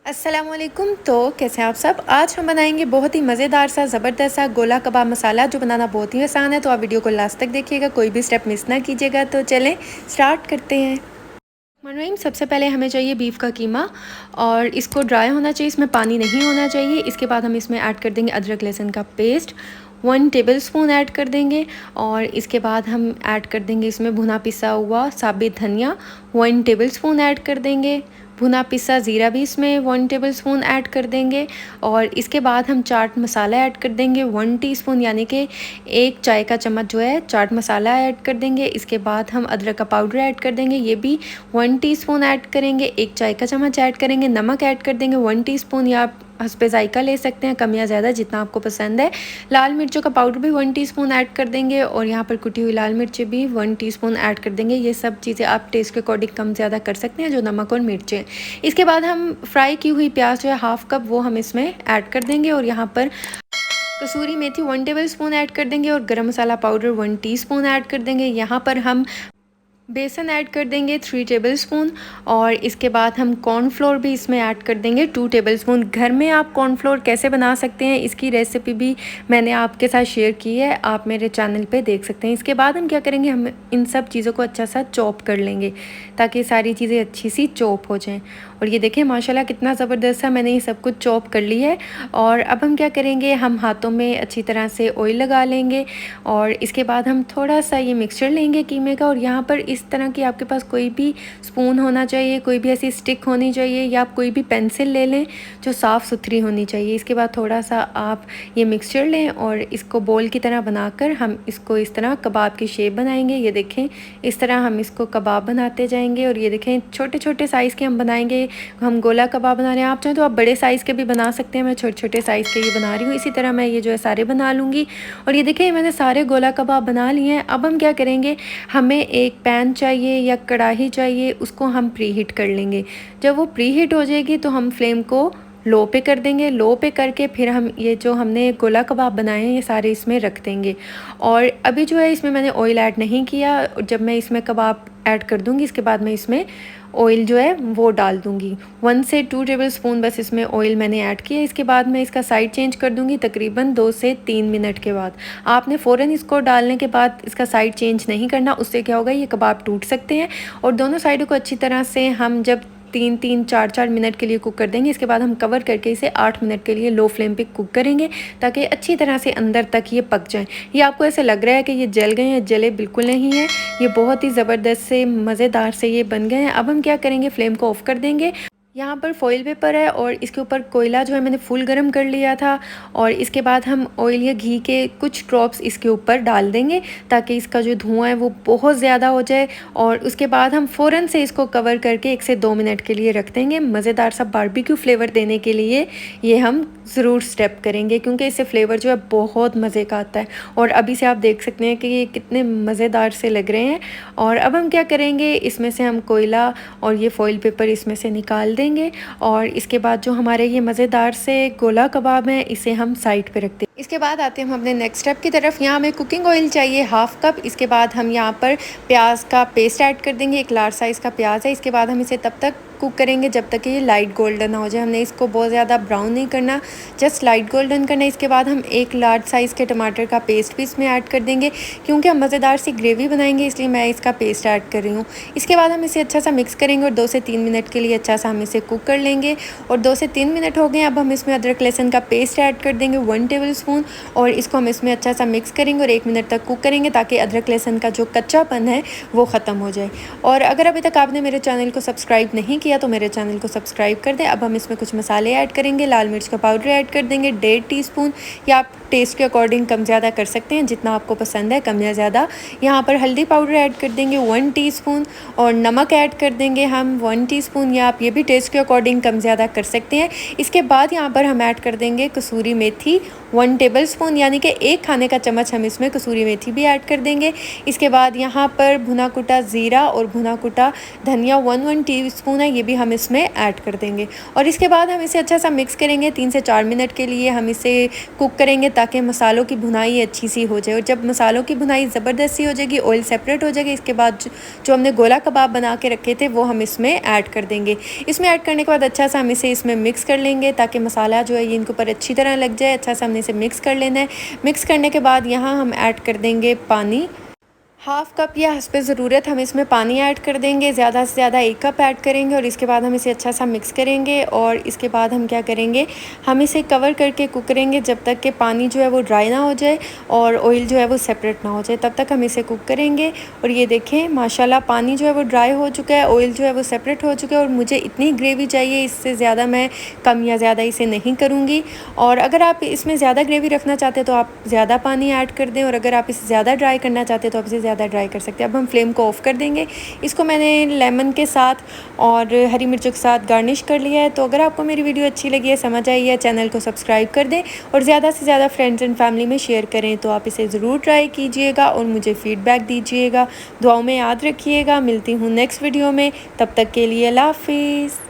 अस्सलामुअलैकुम। तो कैसे हैं आप सब। आज हम बनाएंगे बहुत ही मज़ेदार सा ज़बरदस्त सा गोला कबाब मसाला, जो बनाना बहुत ही आसान है। तो आप वीडियो को लास्ट तक देखिएगा, कोई भी स्टेप मिस ना कीजिएगा। तो चलें स्टार्ट करते हैं। मनोइम, सबसे पहले हमें चाहिए बीफ का कीमा, और इसको ड्राई होना चाहिए, इसमें पानी नहीं होना चाहिए। इसके बाद हम इसमें ऐड कर देंगे अदरक लहसुन का पेस्ट 1 टेबलस्पून ऐड कर देंगे। और इसके बाद हम ऐड कर देंगे इसमें भुना पिसा हुआ साबित धनिया 1 टेबलस्पून ऐड कर देंगे। भुना पिसा ज़ीरा भी इसमें 1 टेबलस्पून ऐड कर देंगे। और इसके बाद हम चाट मसाला ऐड कर देंगे 1 टीस्पून, यानी कि 1 चाय का चम्मच जो है चाट मसाला ऐड कर देंगे। इसके बाद हम अदरक का पाउडर ऐड कर देंगे, ये भी 1 टीस्पून ऐड करेंगे। 1 चाय का चम्मच ऐड करेंगे। नमक ऐड कर देंगे 1 टीस्पून, या आप हस्बे जायका ले सकते हैं, कम या ज़्यादा जितना आपको पसंद है। लाल मिर्चों का पाउडर भी 1 टीस्पून ऐड कर देंगे, और यहाँ पर कुटी हुई लाल मिर्चें भी 1 टीस्पून ऐड कर देंगे। ये सब चीज़ें आप टेस्ट के अकॉर्डिंग कम ज़्यादा कर सकते हैं, जो नमक और मिर्चें। इसके बाद हम फ्राई की हुई प्याज जो है हाफ़ कप, वो हम इसमें ऐड कर देंगे। और यहाँ पर कसूरी मेथी 1 टेबलस्पून ऐड कर देंगे, और गरम मसाला पाउडर 1 टीस्पून ऐड कर देंगे। यहाँ पर हम बेसन ऐड कर देंगे 3 टेबलस्पून, और इसके बाद हम कॉर्नफ्लोर भी इसमें ऐड कर देंगे 2 टेबलस्पून। घर में आप कॉर्नफ्लोर कैसे बना सकते हैं, इसकी रेसिपी भी मैंने आपके साथ शेयर की है, आप मेरे चैनल पे देख सकते हैं। इसके बाद हम क्या करेंगे, हम इन सब चीज़ों को अच्छा सा चॉप कर लेंगे, ताकि सारी चीज़ें अच्छी सी चॉप हो जाएँ। और ये देखिए माशाल्लाह कितना ज़बरदस्त सा मैंने ये सब कुछ चॉप कर लिया है। और अब हम क्या करेंगे, हम हाथों में अच्छी तरह से ऑयल लगा लेंगे, और इसके बाद हम थोड़ा सा ये मिक्सचर लेंगे कीमे का। और यहाँ पर इस तरह की आपके पास कोई भी स्पून होना चाहिए, कोई भी ऐसी स्टिक होनी चाहिए, या आप कोई भी पेंसिल ले लें जो साफ़ सुथरी होनी चाहिए। इसके बाद थोड़ा सा आप ये मिक्सचर लें, और इसको बॉल की तरह बनाकर हम इसको इस तरह कबाब की शेप बनाएंगे। ये देखें इस तरह हम इसको कबाब बनाते जाएंगे। और ये देखें छोटे छोटे साइज़ के हम बनाएंगे, हम गोला कबाब बना रहे हैं। आप चाहें तो आप बड़े साइज़ के भी बना सकते हैं, मैं छोटे छोटे साइज़ के ये बना रही हूँ। इसी तरह मैं ये जो है सारे बना लूँगी। और ये देखिए मैंने सारे गोला कबाब बना लिए हैं। अब हम क्या करेंगे, हमें एक पैन चाहिए या कढ़ाई चाहिए, उसको हम प्री हीट कर लेंगे। जब वो प्री हीट हो जाएगी तो हम फ्लेम को लो पे कर देंगे। लो पे करके फिर हम ये जो हमने गोला कबाब बनाए हैं ये सारे इसमें रख देंगे। और अभी जो है इसमें मैंने ऑयल ऐड नहीं किया, जब मैं इसमें कबाब ऐड कर दूँगी इसके बाद मैं इसमें ऑयल जो है वो डाल दूँगी। 1 से 2 टेबलस्पून बस इसमें ऑयल मैंने ऐड किया। इसके बाद मैं इसका साइड चेंज कर दूँगी तकरीबन 2 से 3 मिनट के बाद। आपने फ़ौरन इसको डालने के बाद इसका साइड चेंज नहीं करना, उससे क्या होगा ये कबाब टूट सकते हैं। और दोनों साइडों को अच्छी तरह से हम जब 3-3 4-4 मिनट के लिए कुक कर देंगे। इसके बाद हम कवर करके इसे 8 मिनट के लिए लो फ्लेम पे कुक करेंगे, ताकि अच्छी तरह से अंदर तक ये पक जाएं। ये आपको ऐसे लग रहा है कि ये जल गए हैं, जले बिल्कुल नहीं है। ये बहुत ही ज़बरदस्त से मज़ेदार से ये बन गए हैं। अब हम क्या करेंगे, फ्लेम को ऑफ़ कर देंगे। यहाँ पर फॉइल पेपर है, और इसके ऊपर कोयला जो है मैंने फुल गरम कर लिया था। और इसके बाद हम ऑयल या घी के कुछ ड्रॉप्स इसके ऊपर डाल देंगे, ताकि इसका जो धुआं है वो बहुत ज़्यादा हो जाए। और उसके बाद हम फ़ौरन से इसको कवर करके 1 से 2 मिनट के लिए रख देंगे। मज़ेदार सा बारबेक्यू फ्लेवर देने के लिए ये हम ज़रूर स्टेप करेंगे, क्योंकि इससे फ्लेवर जो है बहुत मज़े का आता है। और अभी से आप देख सकते हैं कि ये कितने मज़ेदार से लग रहे हैं। और अब हम क्या करेंगे, इसमें से हम कोयला और ये फॉइल पेपर इसमें से निकाल देंगे। और इसके बाद जो हमारे ये मज़ेदार से गोला कबाब हैं इसे हम साइड पे रखते हैं। इसके बाद आते हैं हम अपने नेक्स्ट स्टेप की तरफ। यहाँ हमें कुकिंग ऑयल चाहिए हाफ़ कप। इसके बाद हम यहाँ पर प्याज का पेस्ट ऐड कर देंगे, 1 लार्ज साइज़ का प्याज है। इसके बाद हम इसे तब तक कुक करेंगे जब तक कि ये लाइट गोल्डन ना हो जाए। हमने इसको बहुत ज़्यादा ब्राउन नहीं करना, जस्ट लाइट गोल्डन करना है। इसके बाद हम 1 लार्ज साइज़ के टमाटर का पेस्ट भी इसमें ऐड कर देंगे, क्योंकि हम मज़ेदार सी ग्रेवी बनाएंगे, इसलिए मैं इसका पेस्ट ऐड कर रही हूँ। इसके बाद हम इसे अच्छा सा मिक्स करेंगे, और 2 से 3 मिनट के लिए अच्छा सा हम इसे कुक कर लेंगे। और 2 से 3 मिनट हो गए। अब हम इसमें अदरक लहसुन का पेस्ट ऐड कर देंगे 1 टेबलस्पून, और इसको हम इसमें अच्छा सा मिक्स करेंगे और 1 मिनट तक कुक करेंगे, ताकि अदरक लहसुन का जो कच्चापन है वो ख़त्म हो जाए। और अगर अभी तक आपने मेरे चैनल को सब्सक्राइब नहीं किया तो मेरे चैनल को सब्सक्राइब कर दें। अब हम इसमें कुछ मसाले ऐड करेंगे। लाल मिर्च का पाउडर ऐड कर देंगे 1.5 टीस्पून, या आप टेस्ट के अकॉर्डिंग कम ज़्यादा कर सकते हैं, जितना आपको पसंद है कम या ज़्यादा। यहाँ पर हल्दी पाउडर ऐड कर देंगे 1 टीस्पून, और नमक ऐड कर देंगे हम 1 टीस्पून, या आप ये भी टेस्ट के अकॉर्डिंग कम ज़्यादा कर सकते हैं। इसके बाद यहाँ पर हम ऐड कर देंगे कसूरी मेथी 1 1 टेबलस्पून यानी कि 1 खाने का चम्मच हम इसमें कसूरी मेथी भी ऐड कर देंगे। इसके बाद यहाँ पर भुना कुटा ज़ीरा और भुना कुटा धनिया 1 टीस्पून है, ये भी हम इसमें ऐड कर देंगे। और इसके बाद हम इसे अच्छा सा मिक्स करेंगे। 3 से 4 मिनट के लिए हम इसे कुक करेंगे ताकि मसालों की भुनाई अच्छी सी हो जाए। और जब मसालों की भुनाई ज़बरदस्त सी हो जाएगी, ऑयल सेपरेट हो जाएगी, इसके बाद जो हमने गोला कबाब बना के रखे थे वो हम इसमें ऐड कर देंगे। इसमें ऐड करने के बाद अच्छा सा हम इसे इसमें मिक्स कर लेंगे ताकि मसाला जो है ये इनके ऊपर अच्छी तरह लग जाए। अच्छा सा हमने इसे मिक्स कर लेना है। मिक्स करने के बाद यहाँ हम ऐड कर देंगे पानी। हाफ़ कप या हस्बे ज़रूरत हम इसमें पानी ऐड कर देंगे। ज़्यादा से ज़्यादा 1 कप ऐड करेंगे और इसके बाद हम इसे अच्छा सा मिक्स करेंगे। और इसके बाद हम क्या करेंगे, हम इसे कवर करके कुक करेंगे जब तक कि पानी जो है वो ड्राई ना हो जाए और ऑयल जो है वो सेपरेट ना हो जाए, तब तक हम इसे कुक करेंगे। और ये देखें माशाल्लाह पानी जो है वो ड्राई हो चुका है, ऑयल जो है वो सेपरेट हो चुका है और मुझे इतनी ग्रेवी चाहिए, इससे ज़्यादा मैं कम या ज़्यादा इसे नहीं करूँगी। और अगर आप इसमें ज़्यादा ग्रेवी रखना चाहते हैं तो आप ज़्यादा पानी ऐड कर दें, और अगर आप इसे ज़्यादा ड्राई करना चाहते हैं तो आप इसे ज़्यादा ड्राई कर सकते हैं। अब हम फ्लेम को ऑफ़ कर देंगे। इसको मैंने लेमन के साथ और हरी मिर्चों के साथ गार्निश कर लिया है। तो अगर आपको मेरी वीडियो अच्छी लगी है, समझ आई है, चैनल को सब्सक्राइब कर दें और ज़्यादा से ज़्यादा फ्रेंड्स एंड फैमिली में शेयर करें। तो आप इसे ज़रूर ट्राई कीजिएगा और मुझे फ़ीडबैक दीजिएगा। दुआओं में याद रखिएगा। मिलती हूँ नेक्स्ट वीडियो में, तब तक के लिए अल्लाह हाफ़िज़।